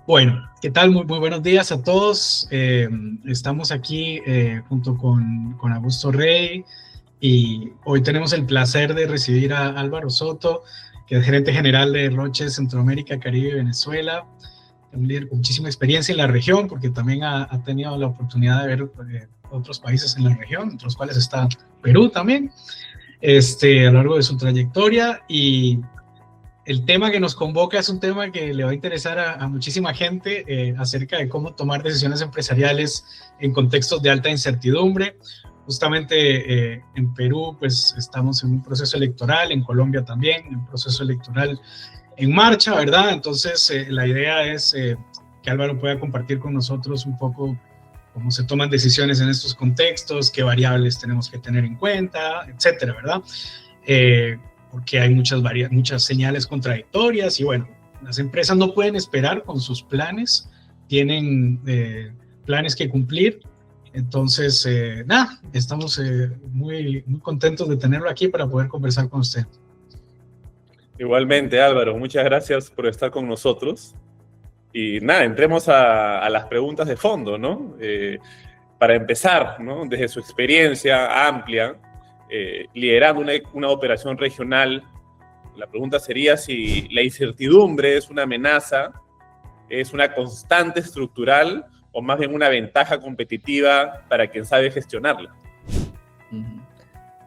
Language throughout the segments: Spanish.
Bueno, ¿qué tal? Muy buenos días a todos. Estamos aquí junto con Augusto Rey y hoy tenemos el placer de recibir a Álvaro Soto, que es gerente general de Roche Centroamérica, Caribe y Venezuela, un líder con muchísima experiencia en la región, porque también ha tenido la oportunidad de ver otros países en la región, entre los cuales está Perú también, a lo largo de su trayectoria. Y el tema que nos convoca es un tema que le va a interesar a muchísima gente acerca de cómo tomar decisiones empresariales en contextos de alta incertidumbre. Justamente en Perú pues estamos en un proceso electoral, en Colombia también, un proceso electoral en marcha, ¿verdad? Entonces la idea es que Álvaro pueda compartir con nosotros un poco cómo se toman decisiones en estos contextos, qué variables tenemos que tener en cuenta, etcétera, ¿verdad? Porque hay muchas señales contradictorias y bueno, las empresas no pueden esperar con sus planes, tienen planes que cumplir. Entonces, nada, estamos muy contentos de tenerlo aquí para poder conversar con usted. Igualmente, Álvaro, muchas gracias por estar con nosotros. Y nada, entremos a las preguntas de fondo, ¿no? Para empezar, ¿no? Desde su experiencia amplia, liderando una operación regional, la pregunta sería si la incertidumbre es una amenaza, es una constante estructural o más bien una ventaja competitiva para quien sabe gestionarla.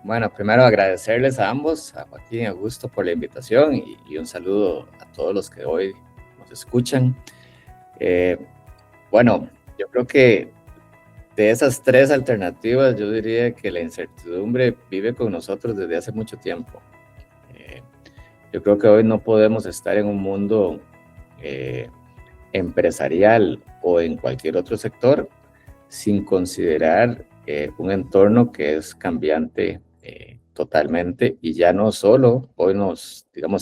Bueno, primero agradecerles a ambos, a Joaquín y a Augusto, por la invitación y un saludo a todos los que hoy nos escuchan. Bueno, yo creo que de esas tres alternativas, yo diría que la incertidumbre vive con nosotros desde hace mucho tiempo. Yo creo que hoy no podemos estar en un mundo empresarial o en cualquier otro sector sin considerar un entorno que es cambiante totalmente, y ya no solo hoy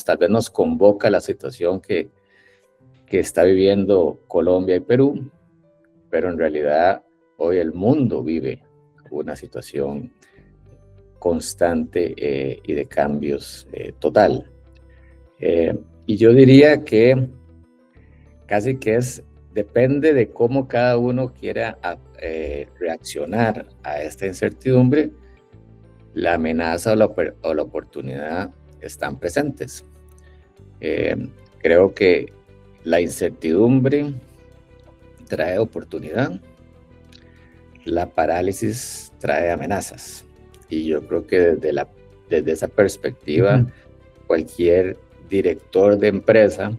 tal vez nos convoca la situación que está viviendo Colombia y Perú, pero en realidad hoy el mundo vive una situación constante y de cambios total. Y yo diría que casi que depende de cómo cada uno quiera reaccionar a esta incertidumbre, la amenaza o la oportunidad están presentes. Creo que la incertidumbre trae oportunidad, la parálisis trae amenazas. Y yo creo que desde esa perspectiva, cualquier director de empresa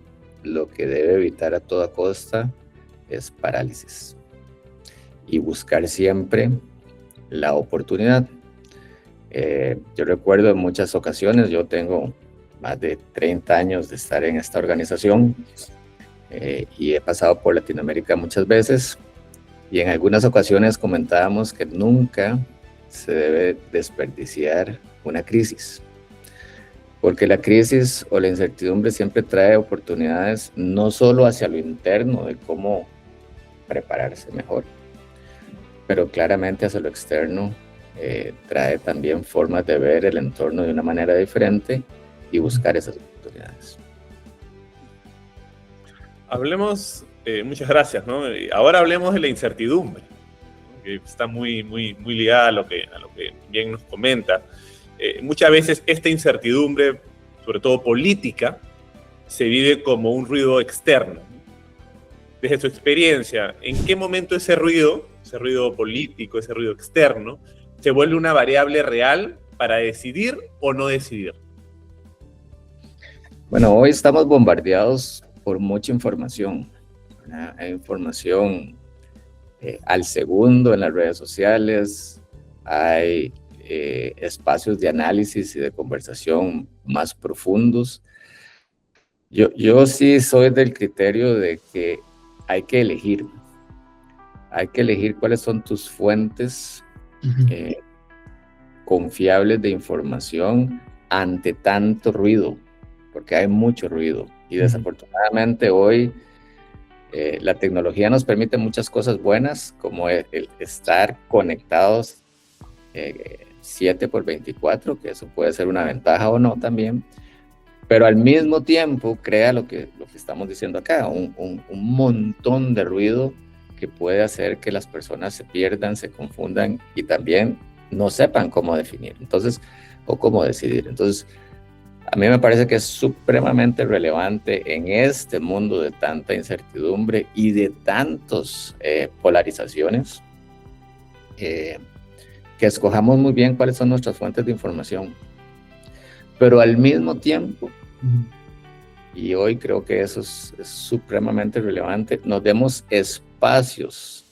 lo que debe evitar a toda costa es parálisis y buscar siempre la oportunidad. Yo recuerdo en muchas ocasiones, yo tengo más de 30 años de estar en esta organización y he pasado por Latinoamérica muchas veces, y en algunas ocasiones comentábamos que nunca se debe desperdiciar una crisis, porque la crisis o la incertidumbre siempre trae oportunidades, no solo hacia lo interno de cómo prepararse mejor, pero claramente hacia lo externo trae también formas de ver el entorno de una manera diferente y buscar esas oportunidades. Hablemos, muchas gracias, ¿no? Ahora hablemos de la incertidumbre, que está muy ligada a lo que bien nos comenta. Muchas veces esta incertidumbre, sobre todo política, se vive como un ruido externo. Desde su experiencia, ¿en qué momento ese ruido político, ese ruido externo, se vuelve una variable real para decidir o no decidir? Bueno, hoy estamos bombardeados por mucha información. Hay información al segundo en las redes sociales, hay espacios de análisis y de conversación más profundos. Yo sí soy del criterio de que hay que elegir cuáles son tus fuentes confiables de información ante tanto ruido, porque hay mucho ruido y desafortunadamente hoy la tecnología nos permite muchas cosas buenas, como el estar conectados 7 por 24, que eso puede ser una ventaja o no también, pero al mismo tiempo crea lo que estamos diciendo acá, un montón de ruido que puede hacer que las personas se pierdan, se confundan y también no sepan cómo definir, entonces, o cómo decidir. Entonces, a mí me parece que es supremamente relevante en este mundo de tanta incertidumbre y de tantas polarizaciones, que escojamos muy bien cuáles son nuestras fuentes de información, pero al mismo tiempo, y hoy creo que eso es supremamente relevante, nos demos espacios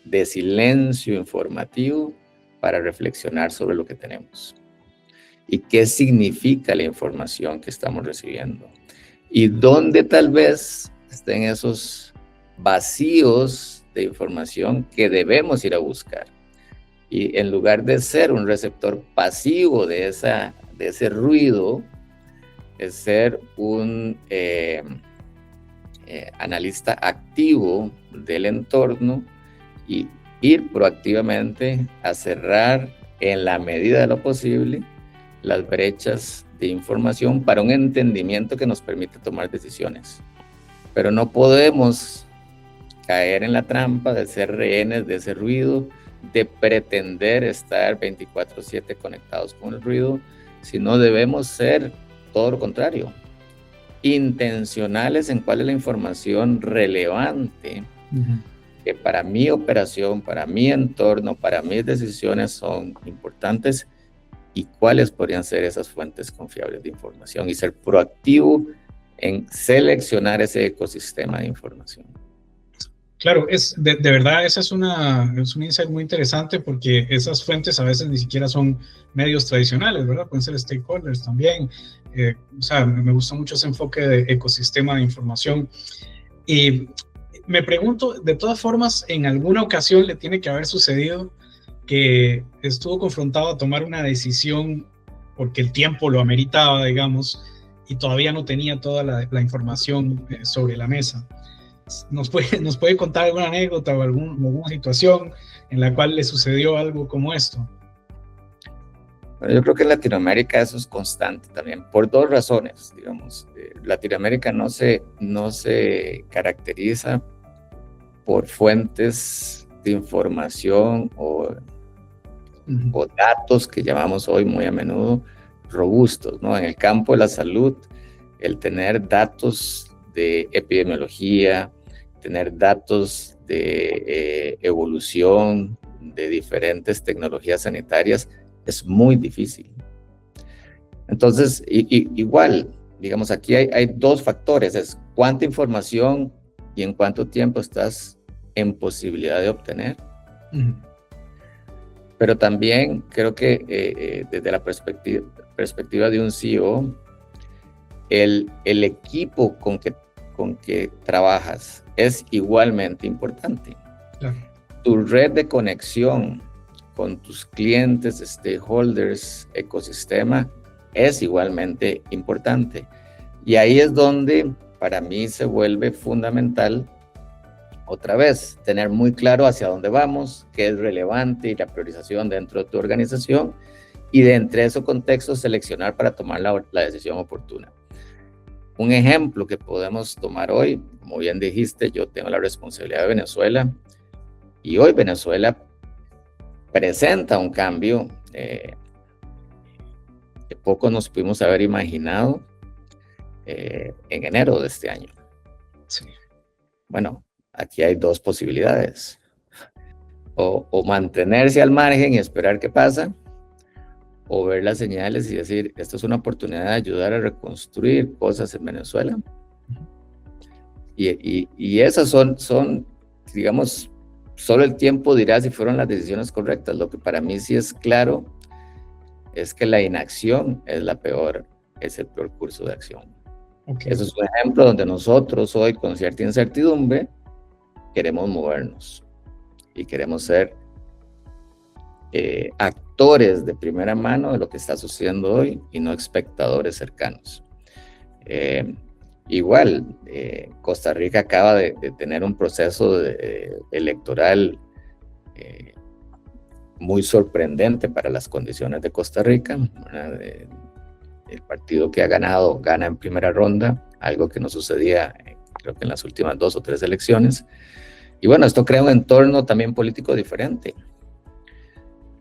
de silencio informativo para reflexionar sobre lo que tenemos y qué significa la información que estamos recibiendo y dónde tal vez estén esos vacíos de información que debemos ir a buscar. Y en lugar de ser un receptor pasivo de ese ruido, es ser un analista activo del entorno y ir proactivamente a cerrar en la medida de lo posible las brechas de información para un entendimiento que nos permite tomar decisiones. Pero no podemos caer en la trampa de ser rehenes de ese ruido, de pretender estar 24/7 conectados con el ruido, sino debemos ser todo lo contrario, intencionales en cuál es la información relevante que para mi operación, para mi entorno, para mis decisiones son importantes y cuáles podrían ser esas fuentes confiables de información y ser proactivo en seleccionar ese ecosistema de información. Claro, de verdad esa es un insight muy interesante porque esas fuentes a veces ni siquiera son medios tradicionales, ¿verdad? Pueden ser stakeholders también. O sea, me gusta mucho ese enfoque de ecosistema de información. Y me pregunto, de todas formas, en alguna ocasión le tiene que haber sucedido que estuvo confrontado a tomar una decisión porque el tiempo lo ameritaba, digamos, y todavía no tenía toda la información sobre la mesa. ¿Nos puede contar alguna anécdota o alguna situación en la cual le sucedió algo como esto? Bueno, yo creo que en Latinoamérica eso es constante también, por dos razones, digamos. Latinoamérica no se caracteriza por fuentes de información o datos que llamamos hoy muy a menudo robustos, ¿no? En el campo de la salud, el tener datos de epidemiología, tener datos de evolución de diferentes tecnologías sanitarias es muy difícil. Entonces, igual, digamos, aquí hay dos factores, es cuánta información y en cuánto tiempo estás en posibilidad de obtener. Pero también creo que desde la perspectiva de un CEO, el equipo con que trabajas es igualmente importante. Claro. Tu red de conexión con tus clientes, stakeholders, ecosistema, es igualmente importante. Y ahí es donde para mí se vuelve fundamental, otra vez, tener muy claro hacia dónde vamos, qué es relevante y la priorización dentro de tu organización y de entre esos contextos seleccionar para tomar la decisión oportuna. Un ejemplo que podemos tomar hoy, como bien dijiste, yo tengo la responsabilidad de Venezuela y hoy Venezuela presenta un cambio que poco nos pudimos haber imaginado en enero de este año. Sí. Bueno, aquí hay dos posibilidades. O mantenerse al margen y esperar qué pasa, o ver las señales y decir, esto es una oportunidad de ayudar a reconstruir cosas en Venezuela. Y esas son, digamos, solo el tiempo dirá si fueron las decisiones correctas. Lo que para mí sí es claro es que la inacción es el peor curso de acción. Okay. Eso es un ejemplo donde nosotros hoy, con cierta incertidumbre, queremos movernos y queremos ser actores de primera mano de lo que está sucediendo hoy y no espectadores cercanos. Igual, Costa Rica acaba de tener un proceso electoral muy sorprendente para las condiciones de Costa Rica, el partido que ha ganado gana en primera ronda, algo que no sucedía creo que en las últimas 2 o 3 elecciones. Y bueno, esto crea un entorno también político diferente.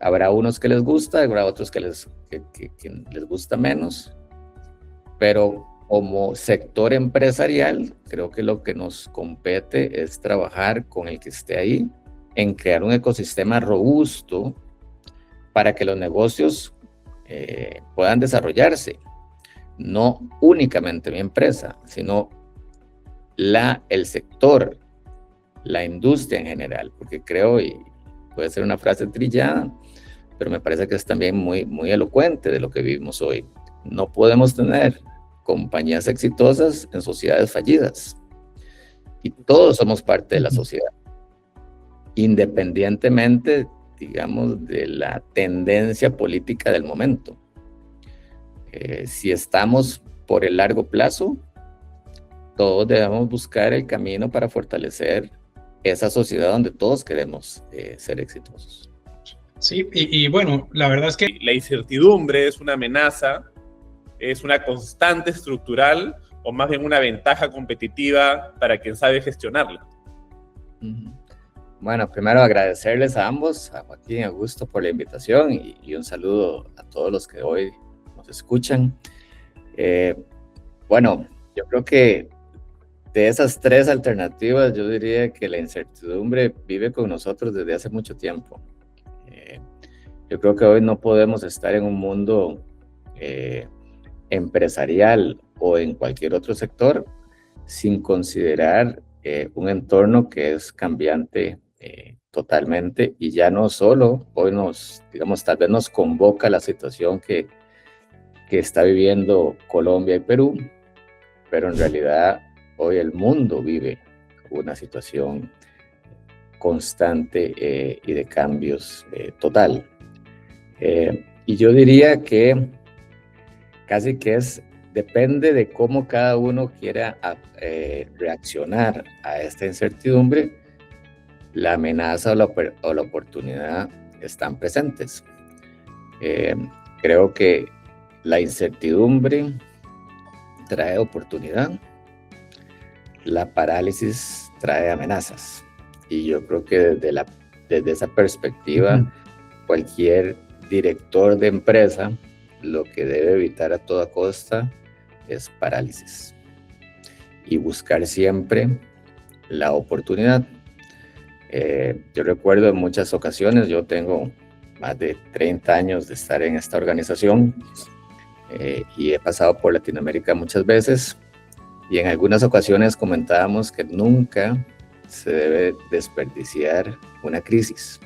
Habrá unos que les gusta, habrá otros que les gusta menos, pero como sector empresarial, creo que lo que nos compete es trabajar con el que esté ahí en crear un ecosistema robusto para que los negocios puedan desarrollarse. No únicamente mi empresa, sino el sector, la industria en general, porque creo, y puede ser una frase trillada, pero me parece que es también muy, muy elocuente de lo que vivimos hoy. No podemos tener compañías exitosas en sociedades fallidas. Y todos somos parte de la sociedad, independientemente, digamos, de la tendencia política del momento. Si estamos por el largo plazo, todos debemos buscar el camino para fortalecer esa sociedad donde todos queremos ser exitosos. Sí, y bueno, la verdad es que la incertidumbre es una amenaza, es una constante estructural o más bien una ventaja competitiva para quien sabe gestionarla. Bueno, primero agradecerles a ambos, a Joaquín y a Augusto, por la invitación y un saludo a todos los que hoy nos escuchan. Bueno, yo creo que de esas 3 alternativas, yo diría que la incertidumbre vive con nosotros desde hace mucho tiempo. Yo creo que hoy no podemos estar en un mundo empresarial o en cualquier otro sector sin considerar un entorno que es cambiante totalmente, y ya no solo hoy digamos, tal vez nos convoca la situación que está viviendo Colombia y Perú, pero en realidad hoy el mundo vive una situación constante y de cambios total. Y yo diría que casi que depende de cómo cada uno quiera reaccionar a esta incertidumbre, la amenaza o la oportunidad están presentes. Creo que la incertidumbre trae oportunidad, la parálisis trae amenazas. Y yo creo que desde esa perspectiva, cualquier director de empresa lo que debe evitar a toda costa es parálisis y buscar siempre la oportunidad. Yo recuerdo en muchas ocasiones, yo tengo más de 30 años de estar en esta organización y he pasado por Latinoamérica muchas veces, y en algunas ocasiones comentábamos que nunca se debe desperdiciar una crisis,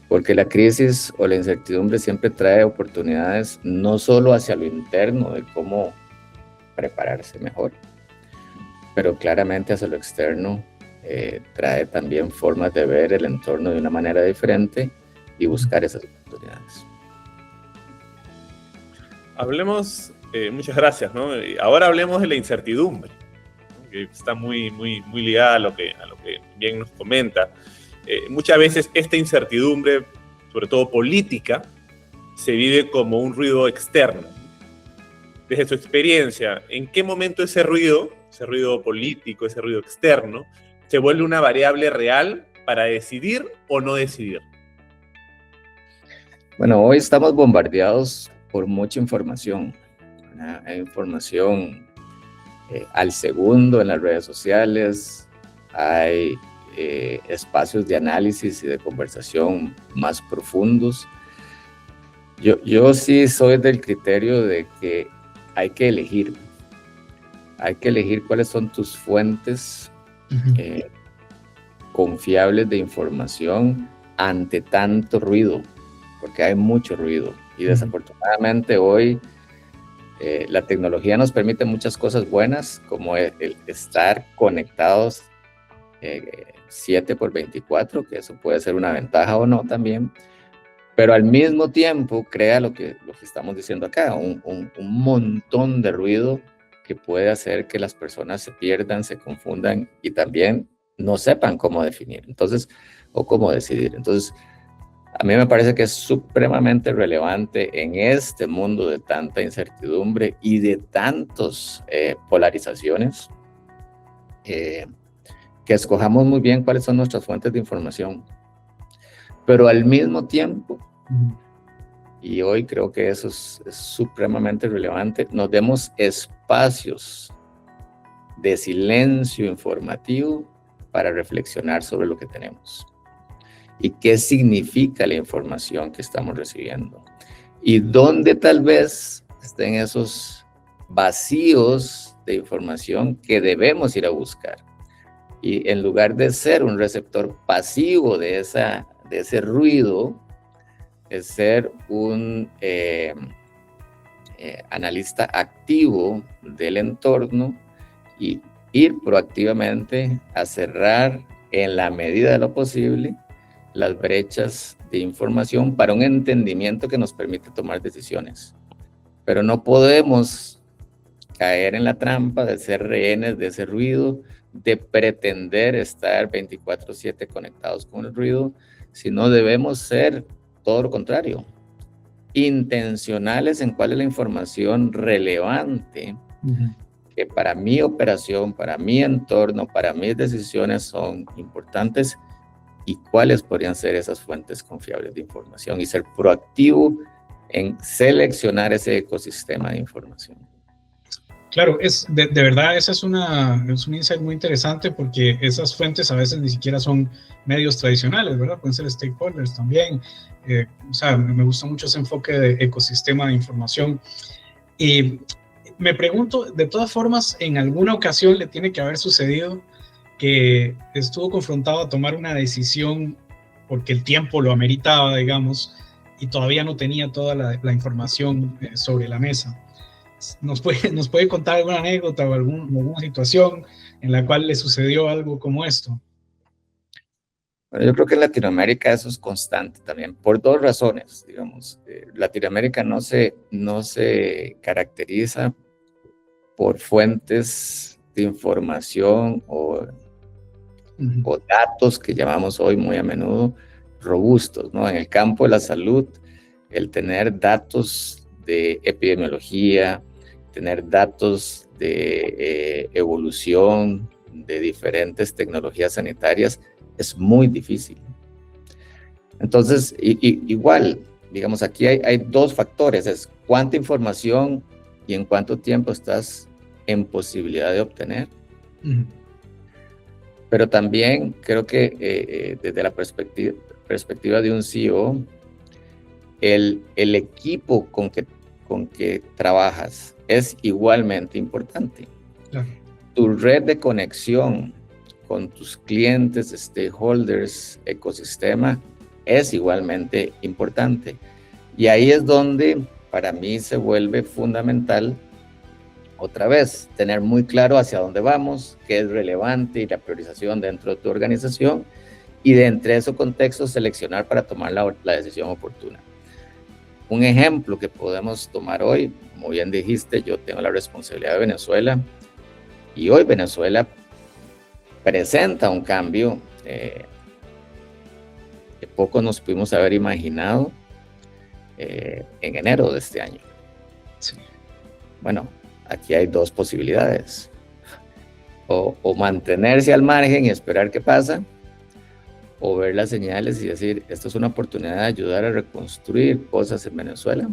porque la crisis o la incertidumbre siempre trae oportunidades, no solo hacia lo interno de cómo prepararse mejor, pero claramente hacia lo externo trae también formas de ver el entorno de una manera diferente y buscar esas oportunidades. Hablemos, muchas gracias, ¿no? Ahora hablemos de la incertidumbre, ¿no? Que está muy ligada a lo que bien nos comenta. Muchas veces esta incertidumbre, sobre todo política, se vive como un ruido externo. Desde su experiencia, ¿en qué momento ese ruido político, ese ruido externo, se vuelve una variable real para decidir o no decidir? Bueno, hoy estamos bombardeados por mucha información. Hay información al segundo en las redes sociales, hay espacios de análisis y de conversación más profundos. Yo sí soy del criterio de que hay que elegir cuáles son tus fuentes confiables de información ante tanto ruido, porque hay mucho ruido y desafortunadamente hoy la tecnología nos permite muchas cosas buenas, como el estar conectados 7x24, que eso puede ser una ventaja o no también, pero al mismo tiempo crea lo que estamos diciendo acá, un montón de ruido que puede hacer que las personas se pierdan, se confundan y también no sepan cómo definir, entonces, o cómo decidir. Entonces, A mí me parece que es supremamente relevante en este mundo de tanta incertidumbre y de tantas polarizaciones, que escojamos muy bien cuáles son nuestras fuentes de información, pero al mismo tiempo, y hoy creo que eso es supremamente relevante, nos demos espacios de silencio informativo para reflexionar sobre lo que tenemos y qué significa la información que estamos recibiendo y dónde tal vez estén esos vacíos de información que debemos ir a buscar. Y en lugar de ser un receptor pasivo de ese ruido, es ser un analista activo del entorno y ir proactivamente a cerrar en la medida de lo posible las brechas de información para un entendimiento que nos permite tomar decisiones. Pero no podemos caer en la trampa de ser rehenes de ese ruido, de pretender estar 24/7 conectados con el ruido, sino debemos ser todo lo contrario, intencionales en cuál es la información relevante que para mi operación, para mi entorno, para mis decisiones son importantes y cuáles podrían ser esas fuentes confiables de información y ser proactivo en seleccionar ese ecosistema de información. Claro, de verdad esa es un insight muy interesante porque esas fuentes a veces ni siquiera son medios tradicionales, ¿verdad? Pueden ser stakeholders también. O sea, me gusta mucho ese enfoque de ecosistema de información. Y me pregunto, de todas formas, en alguna ocasión le tiene que haber sucedido que estuvo confrontado a tomar una decisión porque el tiempo lo ameritaba, digamos, y todavía no tenía toda la información sobre la mesa. ¿Nos puede contar alguna anécdota o alguna situación en la cual le sucedió algo como esto? Bueno, yo creo que en Latinoamérica eso es constante también, por dos razones, digamos. Latinoamérica no se caracteriza por fuentes de información o datos que llamamos hoy muy a menudo robustos, ¿no? En el campo de la salud, el tener datos de epidemiología, tener datos de evolución de diferentes tecnologías sanitarias es muy difícil. Entonces, igual, digamos, aquí hay dos factores, es cuánta información y en cuánto tiempo estás en posibilidad de obtener. Pero también creo que desde la perspectiva de un CEO, el equipo con que trabajas es igualmente importante. Claro. Tu red de conexión con tus clientes, stakeholders, ecosistema, es igualmente importante. Y ahí es donde para mí se vuelve fundamental, otra vez, tener muy claro hacia dónde vamos, qué es relevante y la priorización dentro de tu organización y de entre esos contextos seleccionar para tomar la decisión oportuna. Un ejemplo que podemos tomar hoy, como bien dijiste, yo tengo la responsabilidad de Venezuela y hoy Venezuela presenta un cambio que poco nos pudimos haber imaginado en enero de este año. Sí. Bueno, aquí hay dos posibilidades. O mantenerse al margen y esperar qué pasa, o ver las señales y decir, esto es una oportunidad de ayudar a reconstruir cosas en Venezuela.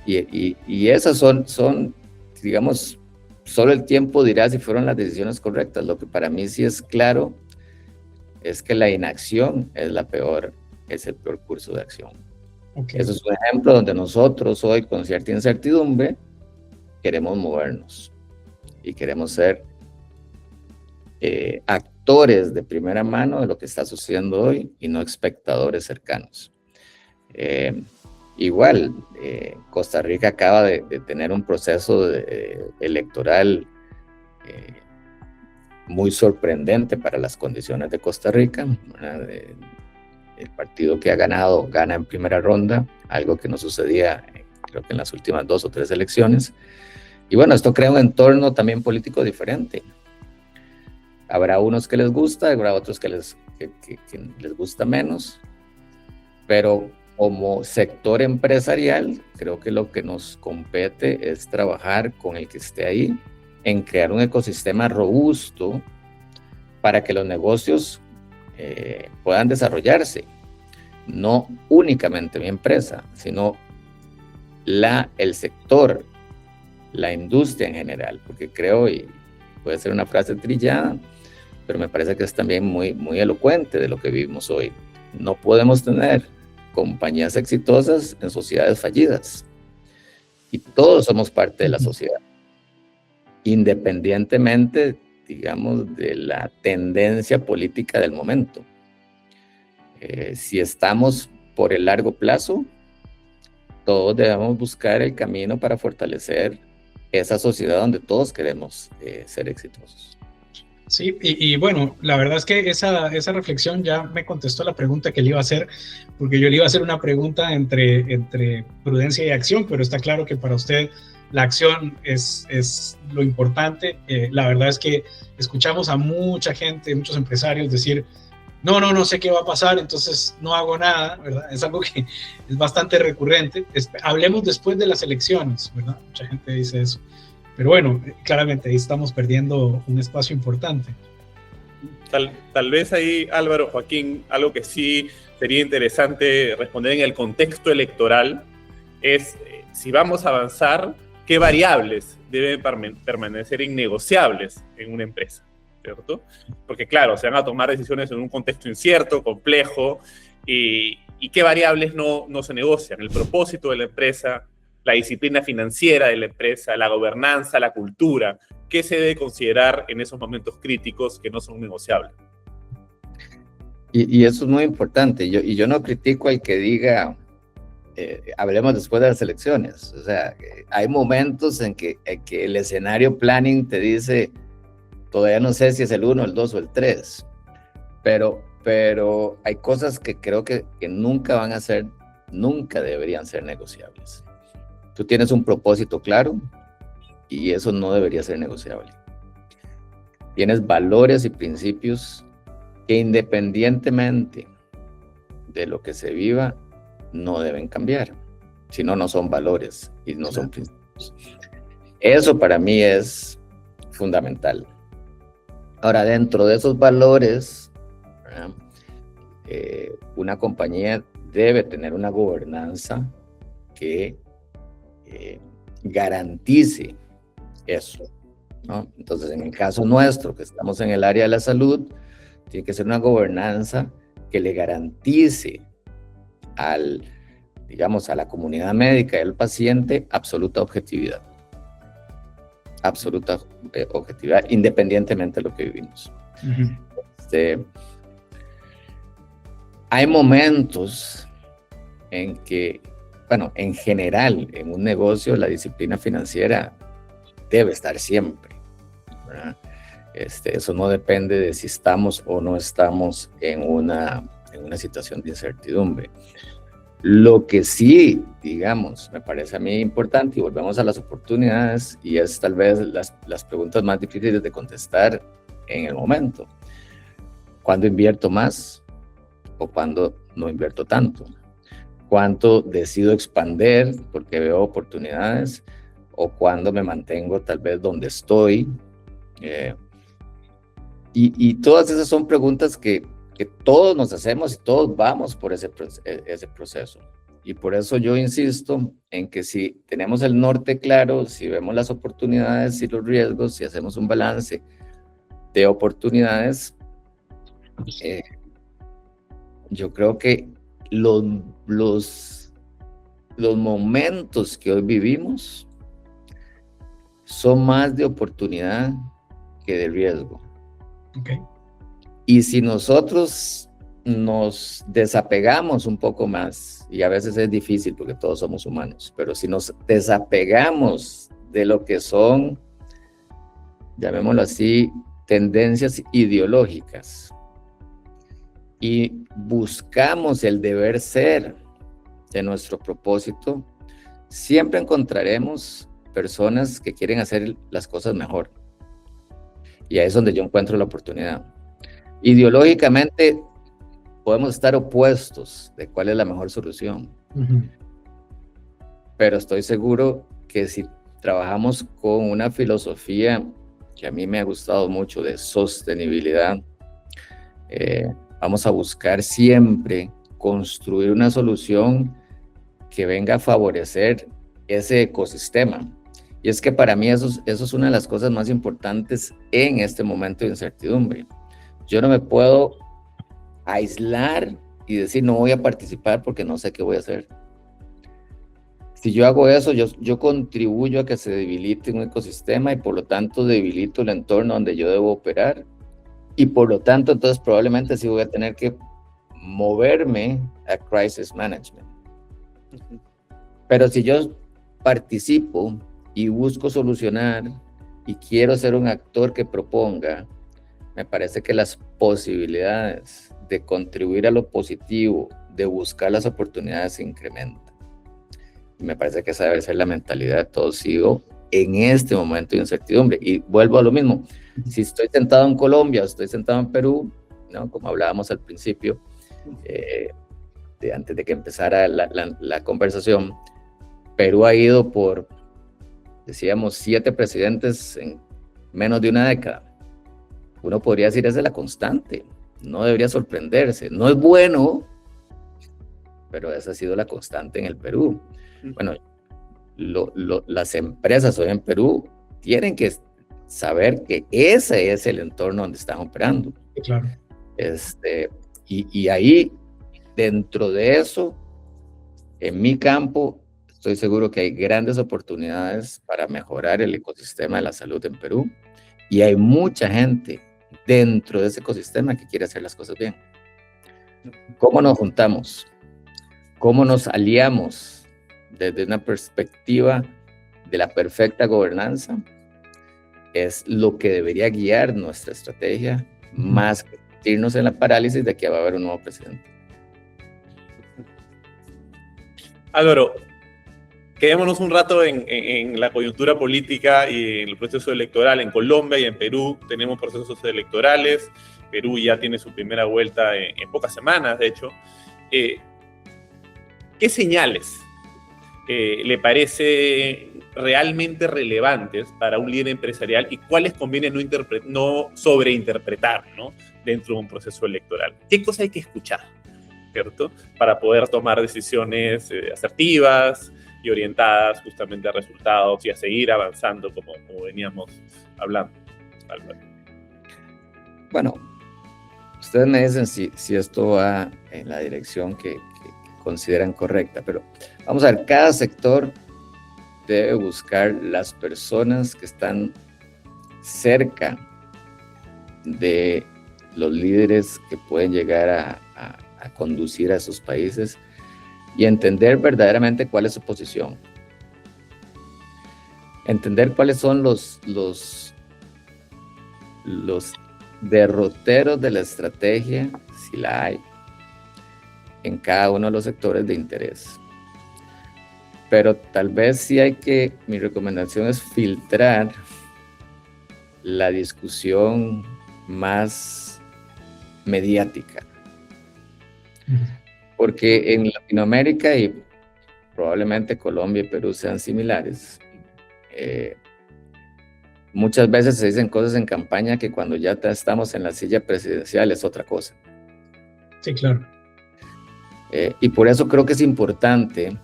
Y esas son, digamos, solo el tiempo dirá si fueron las decisiones correctas. Lo que para mí sí es claro es que la inacción es el peor curso de acción. Okay. Eso es un ejemplo donde nosotros hoy, con cierta incertidumbre, queremos movernos y queremos ser actores de primera mano de lo que está sucediendo hoy y no espectadores cercanos. Igual, Costa Rica acaba de tener un proceso electoral muy sorprendente para las condiciones de Costa Rica. El partido que ha ganado gana en primera ronda, algo que no sucedía creo que en las últimas 2 o 3 elecciones. Y bueno, esto crea un entorno también político diferente. Habrá unos que les gusta, habrá otros que les gusta menos, pero como sector empresarial, creo que lo que nos compete es trabajar con el que esté ahí en crear un ecosistema robusto para que los negocios puedan desarrollarse. No únicamente mi empresa, sino el sector, la industria en general, porque creo, y puede ser una frase trillada, pero me parece que es también muy, muy elocuente de lo que vivimos hoy. No podemos tener compañías exitosas en sociedades fallidas. Y todos somos parte de la sociedad, independientemente, digamos, de la tendencia política del momento. Si estamos por el largo plazo, todos debemos buscar el camino para fortalecer esa sociedad donde todos queremos ser exitosos. Sí, y bueno, la verdad es que esa reflexión ya me contestó la pregunta que le iba a hacer, porque yo le iba a hacer una pregunta entre prudencia y acción, pero está claro que para usted la acción es lo importante. La verdad es que escuchamos a mucha gente, muchos empresarios decir, no sé qué va a pasar, entonces no hago nada, ¿verdad? Es algo que es bastante recurrente. Hablemos después de las elecciones, ¿verdad? Mucha gente dice eso. Pero bueno, claramente ahí estamos perdiendo un espacio importante. Tal vez ahí, Álvaro, Joaquín, algo que sí sería interesante responder en el contexto electoral es, si vamos a avanzar, ¿qué variables deben permanecer innegociables en una empresa? ¿Cierto? Porque claro, se van a tomar decisiones en un contexto incierto, complejo, y qué variables no se negocian. El propósito de la empresa, la disciplina financiera de la empresa, la gobernanza, la cultura. ¿Qué se debe considerar en esos momentos críticos que no son negociables? Y eso es muy importante. Yo no critico al que diga, hablemos después de las elecciones. O sea, hay momentos en que el escenario planning te dice, todavía no sé si es el 1, el 2 o el 3, pero hay cosas que creo que nunca deberían ser negociables. Tú tienes un propósito claro y eso no debería ser negociable. Tienes valores y principios que independientemente de lo que se viva, no deben cambiar. Si no, no son valores y no son principios. Eso para mí es fundamental. Ahora, dentro de esos valores, una compañía debe tener una gobernanza que garantice eso, ¿no? Entonces, en el caso nuestro, que estamos en el área de la salud, tiene que ser una gobernanza que le garantice a la comunidad médica y al paciente absoluta objetividad. Absoluta objetividad, independientemente de lo que vivimos. Uh-huh. Hay momentos en que, en general, en un negocio, la disciplina financiera debe estar siempre, ¿verdad? Eso no depende de si estamos o no estamos en una situación de incertidumbre. Lo que sí, digamos, me parece a mí importante, y volvemos a las oportunidades, y es tal vez las preguntas más difíciles de contestar en el momento. ¿Cuándo invierto más o cuándo no invierto tanto? ¿Cuánto decido expandir porque veo oportunidades o cuándo me mantengo tal vez donde estoy? Y todas esas son preguntas que todos nos hacemos y todos vamos por ese proceso. Y por eso yo insisto en que si tenemos el norte claro, si vemos las oportunidades y los riesgos, si hacemos un balance de oportunidades, yo creo que los momentos que hoy vivimos son más de oportunidad que de riesgo. Okay. Y si nosotros nos desapegamos un poco más, y a veces es difícil porque todos somos humanos, pero si nos desapegamos de lo que son, llamémoslo así, tendencias ideológicas, y buscamos el deber ser de nuestro propósito, siempre encontraremos personas que quieren hacer las cosas mejor. Y ahí es donde yo encuentro la oportunidad. Ideológicamente, podemos estar opuestos de cuál es la mejor solución, pero estoy seguro que si trabajamos con una filosofía que a mí me ha gustado mucho de sostenibilidad, vamos a buscar siempre construir una solución que venga a favorecer ese ecosistema. Y es que para mí eso es una de las cosas más importantes en este momento de incertidumbre. Yo no me puedo aislar y decir no voy a participar porque no sé qué voy a hacer. Si yo hago eso, yo contribuyo a que se debilite un ecosistema y por lo tanto debilito el entorno donde yo debo operar y por lo tanto entonces probablemente sí voy a tener que moverme a crisis management. Pero si yo participo y busco solucionar y quiero ser un actor que proponga, me parece que las posibilidades de contribuir a lo positivo, de buscar las oportunidades se incrementan. Y me parece que esa debe ser la mentalidad de todo CEO en este momento de incertidumbre. Y vuelvo a lo mismo, si estoy sentado en Colombia o estoy sentado en Perú, ¿no? Como hablábamos al principio, antes de que empezara la conversación, Perú ha ido por, decíamos, 7 presidentes en menos de una década. Uno podría decir esa es la constante, no debería sorprenderse, no es bueno, pero esa ha sido la constante en el Perú. Bueno, las empresas hoy en Perú tienen que saber que ese es el entorno donde están operando. Claro. Y ahí, dentro de eso, en mi campo, estoy seguro que hay grandes oportunidades para mejorar el ecosistema de la salud en Perú. Y hay mucha gente dentro de ese ecosistema que quiere hacer las cosas bien. ¿Cómo nos juntamos? ¿Cómo nos aliamos desde una perspectiva de la perfecta gobernanza? Es lo que debería guiar nuestra estrategia, más que irnos en la parálisis de que va a haber un nuevo presidente. Álvaro, quedémonos un rato en la coyuntura política y en el proceso electoral en Colombia y en Perú. Tenemos procesos electorales. Perú ya tiene su primera vuelta en pocas semanas, de hecho. ¿Qué señales le parece realmente relevantes para un líder empresarial y cuáles conviene no sobreinterpretar, ¿no? Dentro de un proceso electoral? ¿Qué cosa hay que escuchar, cierto? Para poder tomar decisiones asertivas y orientadas justamente a resultados y a seguir avanzando como veníamos hablando, Álvaro. Bueno, ustedes me dicen si esto va en la dirección que consideran correcta, pero vamos a ver, cada sector debe buscar las personas que están cerca de los líderes que pueden llegar a conducir a esos países y entender verdaderamente cuál es su posición. Entender cuáles son los derroteros de la estrategia, si la hay, en cada uno de los sectores de interés. Pero tal vez sí mi recomendación es filtrar la discusión más mediática. Porque en Latinoamérica y probablemente Colombia y Perú sean similares, muchas veces se dicen cosas en campaña que cuando ya estamos en la silla presidencial es otra cosa. Sí, claro. Y por eso creo que es importante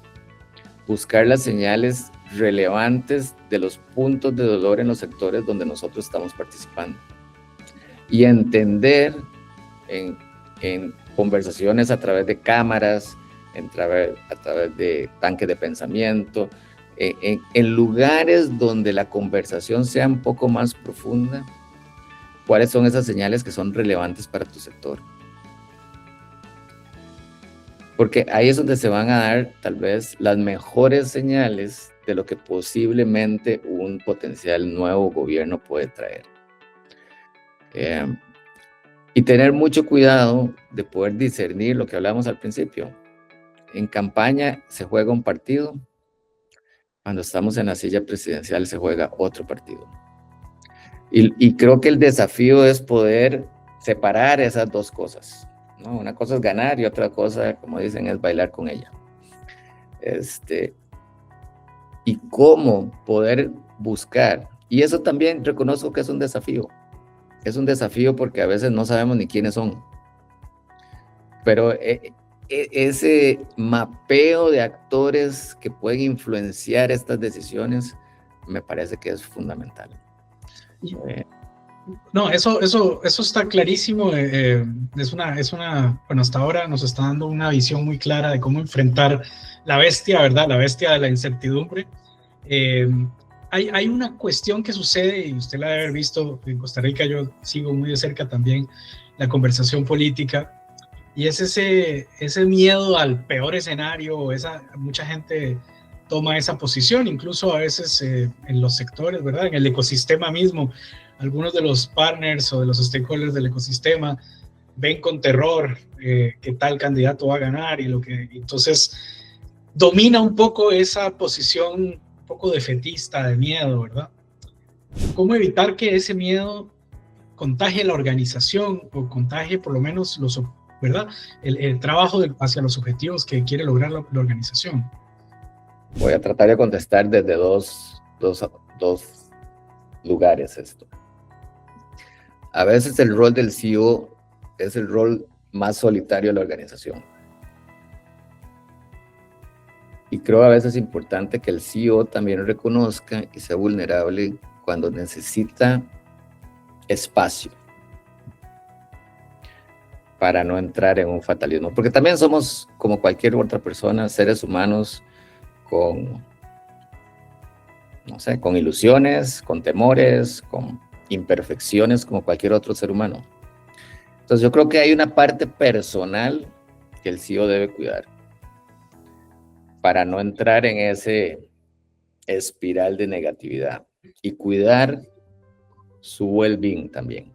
buscar las señales relevantes de los puntos de dolor en los sectores donde nosotros estamos participando y entender en conversaciones a través de cámaras, a través de tanques de pensamiento, en lugares donde la conversación sea un poco más profunda, cuáles son esas señales que son relevantes para tu sector. Porque ahí es donde se van a dar tal vez las mejores señales de lo que posiblemente un potencial nuevo gobierno puede traer. Y tener mucho cuidado de poder discernir lo que hablamos al principio. En campaña se juega un partido, cuando estamos en la silla presidencial se juega otro partido. Y creo que el desafío es poder separar esas dos cosas. ¿no? Una cosa es ganar y otra cosa, como dicen, es bailar con ella. Y cómo poder buscar. Y eso también reconozco que es un desafío. Es un desafío porque a veces no sabemos ni quiénes son. Pero ese mapeo de actores que pueden influenciar estas decisiones me parece que es fundamental. No, eso está clarísimo. Bueno, hasta ahora nos está dando una visión muy clara de cómo enfrentar la bestia, ¿verdad? La bestia de la incertidumbre. Hay una cuestión que sucede, y usted la debe haber visto en Costa Rica, yo sigo muy de cerca también la conversación política, y es ese miedo al peor escenario. Mucha gente toma esa posición, incluso a veces en los sectores, ¿verdad? En el ecosistema mismo. Algunos de los partners o de los stakeholders del ecosistema ven con terror que tal candidato va a ganar, entonces domina un poco esa posición un poco defetista, de miedo, ¿verdad? ¿Cómo evitar que ese miedo contagie la organización o contagie por lo menos ¿verdad? el trabajo hacia los objetivos que quiere lograr la organización? Voy a tratar de contestar desde dos lugares esto. A veces el rol del CEO es el rol más solitario de la organización. Y creo a veces es importante que el CEO también reconozca y sea vulnerable cuando necesita espacio para no entrar en un fatalismo. Porque también somos, como cualquier otra persona, seres humanos con, no sé, con ilusiones, con temores, con imperfecciones como cualquier otro ser humano. Entonces yo creo que hay una parte personal que el CEO debe cuidar para no entrar en ese espiral de negatividad y cuidar su well-being también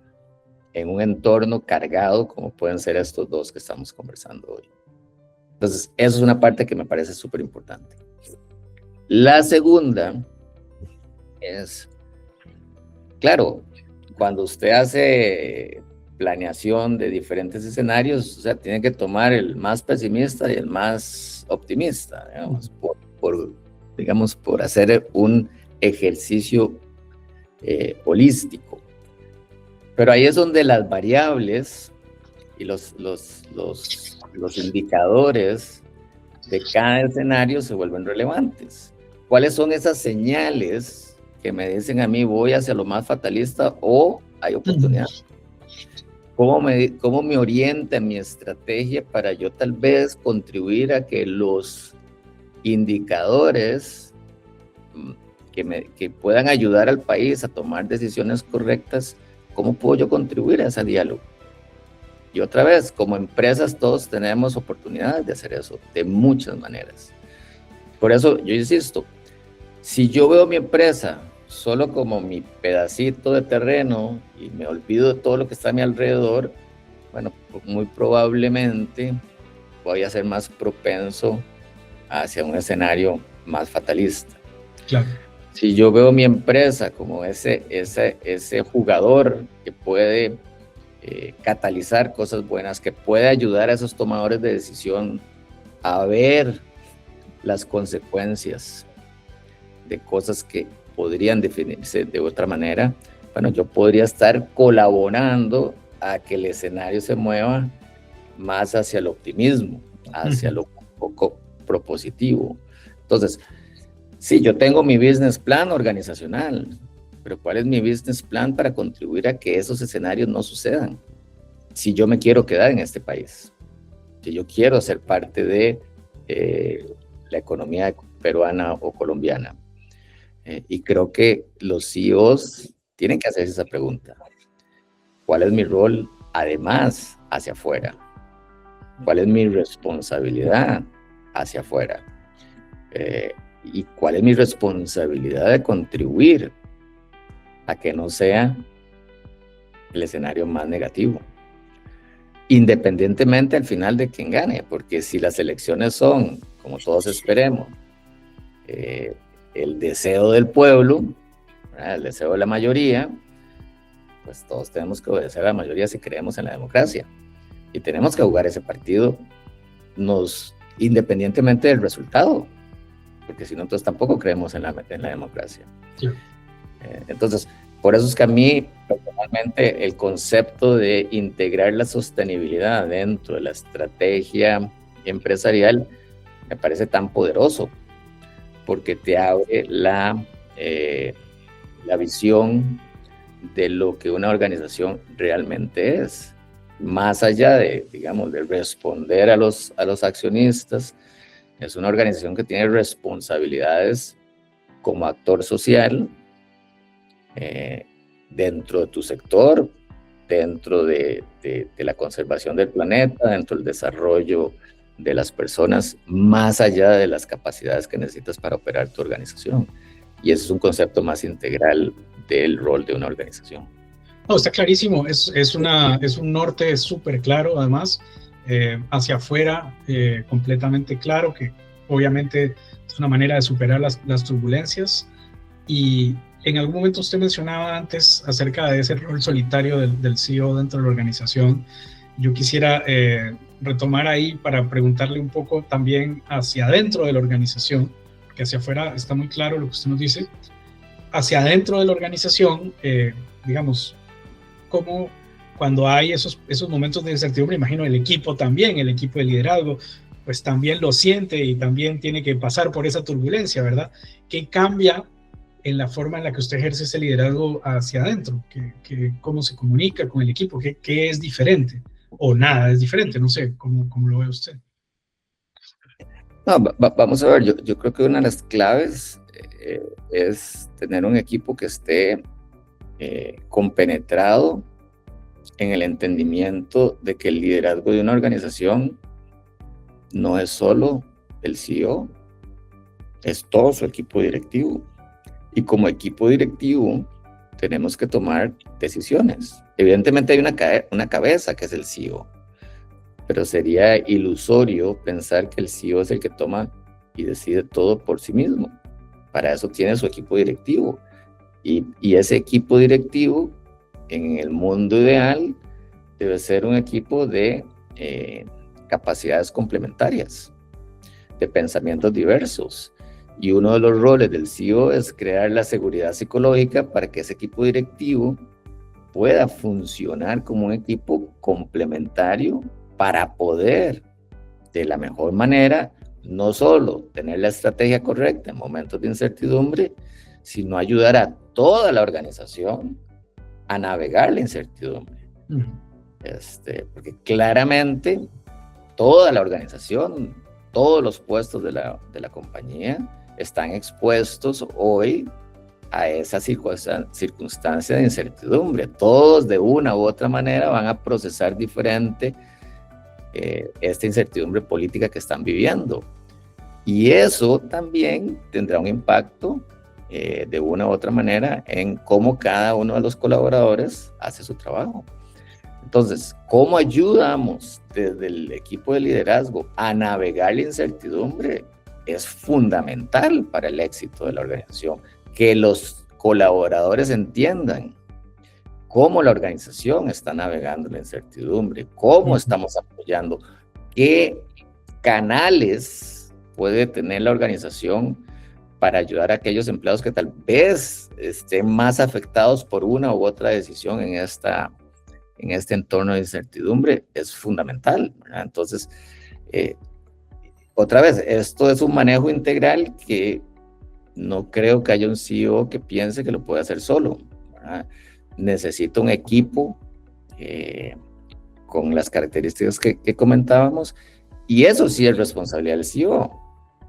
en un entorno cargado como pueden ser estos dos que estamos conversando hoy. Entonces eso es una parte que me parece súper importante. La segunda es, claro, cuando usted hace planeación de diferentes escenarios, o sea, tiene que tomar el más pesimista y el más optimista, digamos, por hacer un ejercicio holístico. Pero ahí es donde las variables y los indicadores de cada escenario se vuelven relevantes. ¿Cuáles son esas señales que me dicen a mí voy hacia lo más fatalista o hay oportunidad? ¿Cómo me orienta mi estrategia para yo tal vez contribuir a que los indicadores que puedan ayudar al país a tomar decisiones correctas, cómo puedo yo contribuir a ese diálogo? Y otra vez, como empresas todos tenemos oportunidades de hacer eso de muchas maneras. Por eso yo insisto, si yo veo mi empresa solo como mi pedacito de terreno y me olvido de todo lo que está a mi alrededor, bueno, muy probablemente voy a ser más propenso hacia un escenario más fatalista. Claro. Si yo veo mi empresa como ese jugador que puede catalizar cosas buenas, que puede ayudar a esos tomadores de decisión a ver las consecuencias de cosas que podrían definirse de otra manera, bueno, yo podría estar colaborando a que el escenario se mueva más hacia el optimismo, hacia lo poco propositivo. Entonces, sí, yo tengo mi business plan organizacional, pero ¿cuál es mi business plan para contribuir a que esos escenarios no sucedan? Si yo me quiero quedar en este país, si yo quiero ser parte de la economía peruana o colombiana. Y creo que los CEOs tienen que hacerse esa pregunta. ¿Cuál es mi rol, además, hacia afuera? ¿Cuál es mi responsabilidad hacia afuera? ¿Y cuál es mi responsabilidad de contribuir a que no sea el escenario más negativo? Independientemente al final de quién gane, porque si las elecciones son, como todos esperemos, el deseo del pueblo, ¿verdad?, el deseo de la mayoría, pues todos tenemos que obedecer a la mayoría si creemos en la democracia. y tenemos que jugar ese partido independientemente del resultado, porque si no, entonces tampoco creemos en la democracia. Sí. Entonces, por eso es que a mí, personalmente, el concepto de integrar la sostenibilidad dentro de la estrategia empresarial me parece tan poderoso, porque te abre la visión de lo que una organización realmente es, más allá de, digamos, de responder a los accionistas. Es una organización que tiene responsabilidades como actor social dentro de tu sector, dentro de la conservación del planeta, dentro del desarrollo de las personas, más allá de las capacidades que necesitas para operar tu organización. Y ese es un concepto más integral del rol de una organización. No, está clarísimo, es un norte súper claro, además, hacia afuera, completamente claro, que obviamente es una manera de superar las turbulencias. Y en algún momento usted mencionaba antes acerca de ese rol solitario del CEO dentro de la organización. Yo quisiera retomar ahí para preguntarle un poco también hacia adentro de la organización, que hacia afuera está muy claro lo que usted nos dice. Hacia adentro de la organización, digamos, como cuando hay esos momentos de incertidumbre, imagino el equipo también, el equipo de liderazgo, pues también lo siente y también tiene que pasar por esa turbulencia, ¿verdad? ¿Qué cambia en la forma en la que usted ejerce ese liderazgo hacia adentro? ¿Cómo se comunica con el equipo? ¿Qué es diferente? O nada es diferente, no sé, ¿cómo lo ve usted? No, vamos a ver, yo creo que una de las claves es tener un equipo que esté compenetrado en el entendimiento de que el liderazgo de una organización no es solo el CEO, es todo su equipo directivo. Y como equipo directivo tenemos que tomar decisiones. Evidentemente hay una cabeza que es el CEO, pero sería ilusorio pensar que el CEO es el que toma y decide todo por sí mismo. Para eso tiene su equipo directivo. Y ese equipo directivo, en el mundo ideal, debe ser un equipo de capacidades complementarias, de pensamientos diversos. Y uno de los roles del CEO es crear la seguridad psicológica para que ese equipo directivo pueda funcionar como un equipo complementario para poder, de la mejor manera, no solo tener la estrategia correcta en momentos de incertidumbre, sino ayudar a toda la organización a navegar la incertidumbre. Porque claramente toda la organización, todos los puestos de la compañía están expuestos hoy a esa circunstancia de incertidumbre. Todos de una u otra manera van a procesar diferente esta incertidumbre política que están viviendo. Y eso también tendrá un impacto de una u otra manera en cómo cada uno de los colaboradores hace su trabajo. Entonces, ¿cómo ayudamos desde el equipo de liderazgo a navegar la incertidumbre? Es fundamental para el éxito de la organización que los colaboradores entiendan cómo la organización está navegando la incertidumbre, cómo estamos apoyando, qué canales puede tener la organización para ayudar a aquellos empleados que tal vez estén más afectados por una u otra decisión en este entorno de incertidumbre. Es fundamental, ¿verdad? Entonces, otra vez, esto es un manejo integral que no creo que haya un CEO que piense que lo puede hacer solo, ¿verdad? Necesita un equipo con las características que comentábamos, y eso sí es responsabilidad del CEO,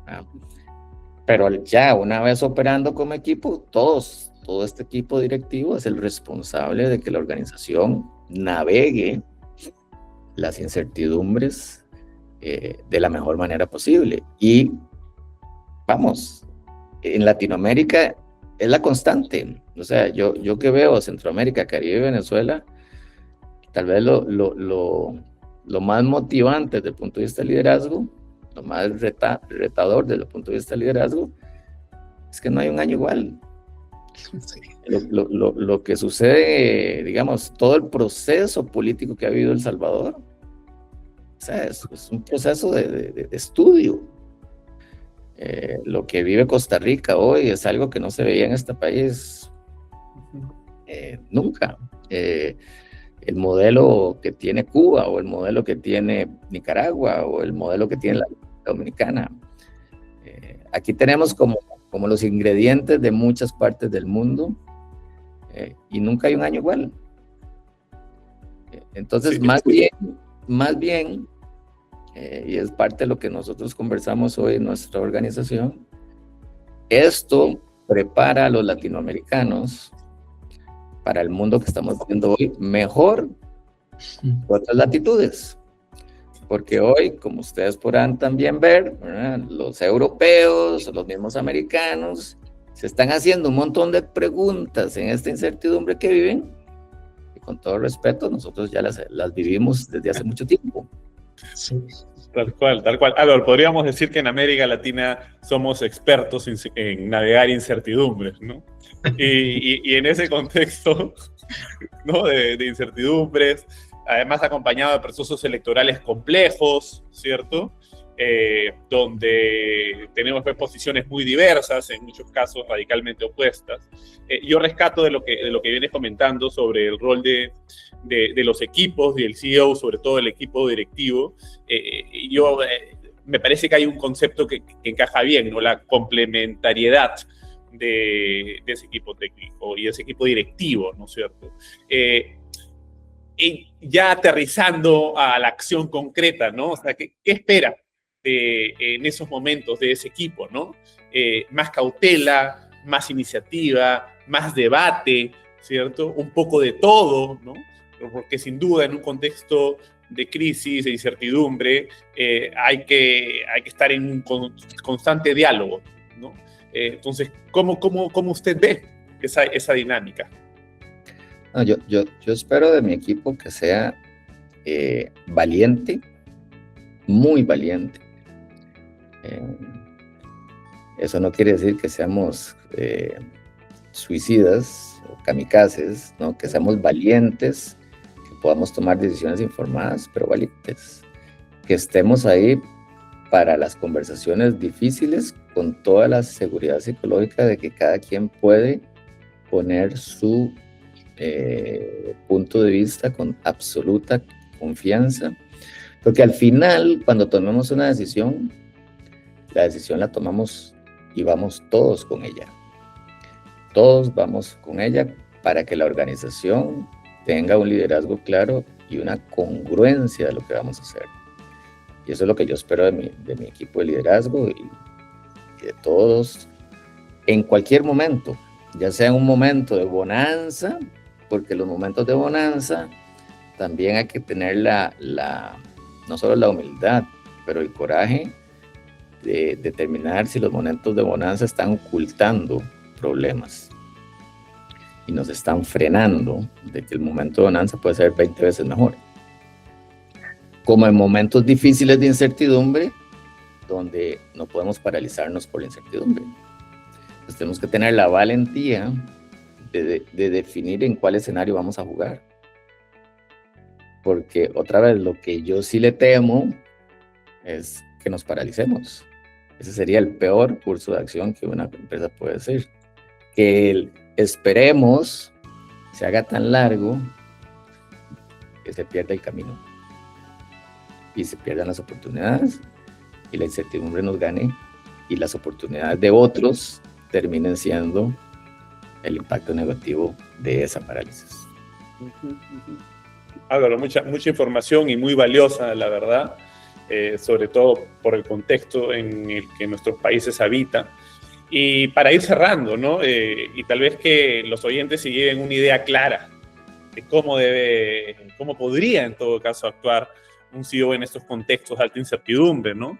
¿verdad? Pero ya una vez operando como equipo, todo este equipo directivo es el responsable de que la organización navegue las incertidumbres de la mejor manera posible. Y vamos, en Latinoamérica es la constante. O sea, yo que veo Centroamérica, Caribe y Venezuela, tal vez lo más motivante desde el punto de vista de liderazgo, lo más retador desde el punto de vista de liderazgo, es que no hay un año igual. Sí. Lo que sucede, digamos, todo el proceso político que ha habido El Salvador O sea, es un proceso de estudio. Lo que vive Costa Rica hoy es algo que no se veía en este país nunca. El modelo que tiene Cuba, o el modelo que tiene Nicaragua, o el modelo que tiene la República Dominicana. Aquí tenemos como los ingredientes de muchas partes del mundo, y nunca hay un año igual. Entonces, sí, más bien, y es parte de lo que nosotros conversamos hoy en nuestra organización, esto prepara a los latinoamericanos para el mundo que estamos viendo hoy mejor que otras latitudes. Porque hoy, como ustedes podrán también ver, ¿verdad?, los europeos, los mismos americanos, se están haciendo un montón de preguntas en esta incertidumbre que viven, y con todo respeto, nosotros ya las vivimos desde hace mucho tiempo. Sí. Tal cual, tal cual. Álvaro, podríamos decir que en América Latina somos expertos en navegar incertidumbres, ¿no? Y en ese contexto, ¿no?, de incertidumbres, además acompañado de procesos electorales complejos, ¿cierto? Donde tenemos posiciones muy diversas, en muchos casos radicalmente opuestas. Yo rescato de lo que vienes comentando sobre el rol de los equipos, del CEO, sobre todo el equipo directivo. Me parece que hay un concepto que encaja bien, ¿no? La complementariedad de ese equipo técnico y ese equipo directivo, ¿no es cierto? Y ya aterrizando a la acción concreta, ¿no? O sea, ¿qué espera en esos momentos de ese equipo, ¿no? Más cautela, más iniciativa, más debate, ¿cierto? Un poco de todo, ¿no? Porque sin duda en un contexto de crisis, de incertidumbre, hay que estar en un constante diálogo, ¿no? Entonces, ¿cómo usted ve esa dinámica? No, yo espero de mi equipo que sea valiente, muy valiente. Eso no quiere decir que seamos suicidas o kamikazes, ¿no? Que seamos valientes, que podamos tomar decisiones informadas, pero valientes. Que estemos ahí para las conversaciones difíciles con toda la seguridad psicológica de que cada quien puede poner su punto de vista con absoluta confianza, porque al final, cuando tomemos una decisión, la decisión la tomamos y vamos todos con ella. Todos vamos con ella para que la organización tenga un liderazgo claro y una congruencia de lo que vamos a hacer. Y eso es lo que yo espero de mi equipo de liderazgo y de todos en cualquier momento, ya sea en un momento de bonanza, porque los momentos de bonanza también hay que tener no solo la humildad, pero el coraje de determinar si los momentos de bonanza están ocultando problemas y nos están frenando de que el momento de bonanza puede ser 20 veces mejor. Como en momentos difíciles de incertidumbre, donde no podemos paralizarnos por la incertidumbre. Entonces tenemos que tener la valentía de definir en cuál escenario vamos a jugar. Porque otra vez, lo que yo sí le temo es que nos paralicemos. Ese sería el peor curso de acción que una empresa puede hacer. Que esperemos se haga tan largo que se pierda el camino. Y se pierdan las oportunidades y la incertidumbre nos gane y las oportunidades de otros terminen siendo el impacto negativo de esa parálisis. Álvaro, mucha información y muy valiosa, la verdad, sobre todo por el contexto en el que nuestros países habitan. Y para ir cerrando, ¿no? Y tal vez que los oyentes se lleven una idea clara de cómo podría en todo caso actuar un CEO en estos contextos de alta incertidumbre, ¿no?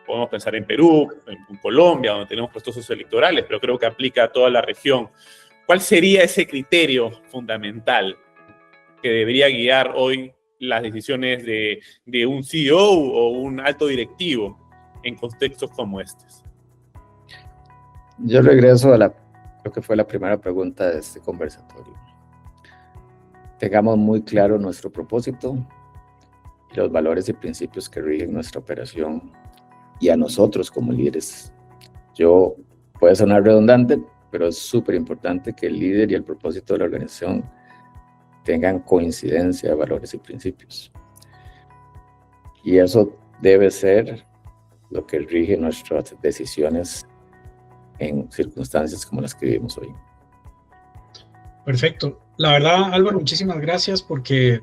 Podemos pensar en Perú, en Colombia, donde tenemos procesos electorales, pero creo que aplica a toda la región. ¿Cuál sería ese criterio fundamental que debería guiar hoy las decisiones de un CEO o un alto directivo en contextos como estos? Yo regreso a creo que fue la primera pregunta de este conversatorio. Tengamos muy claro nuestro propósito, y los valores y principios que rigen nuestra operación y a nosotros como líderes. Puede sonar redundante, pero es súper importante que el líder y el propósito de la organización tengan coincidencia de valores y principios. Y eso debe ser lo que rige nuestras decisiones en circunstancias como las que vivimos hoy. Perfecto. La verdad, Álvaro, muchísimas gracias porque,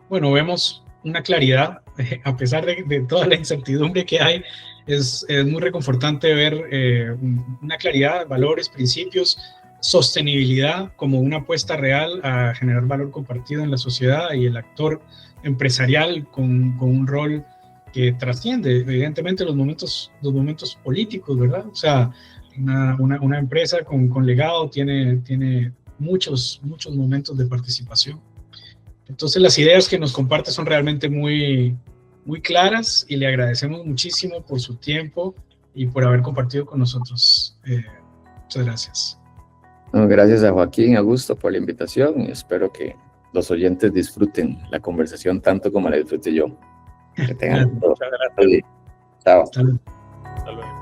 bueno, vemos una claridad, a pesar de toda la incertidumbre que hay, es muy reconfortante ver una claridad, valores, principios, sostenibilidad como una apuesta real a generar valor compartido en la sociedad y el actor empresarial con un rol que trasciende evidentemente los momentos políticos, ¿verdad? O sea, una empresa con legado tiene muchos momentos de participación. Entonces las ideas que nos comparte son realmente muy claras y le agradecemos muchísimo por su tiempo y por haber compartido con nosotros. Muchas gracias. Gracias a Joaquín, Augusto, por la invitación y espero que los oyentes disfruten la conversación tanto como la disfruté yo. Que tengan muchas gracias. Chao. Hasta luego. Hasta luego.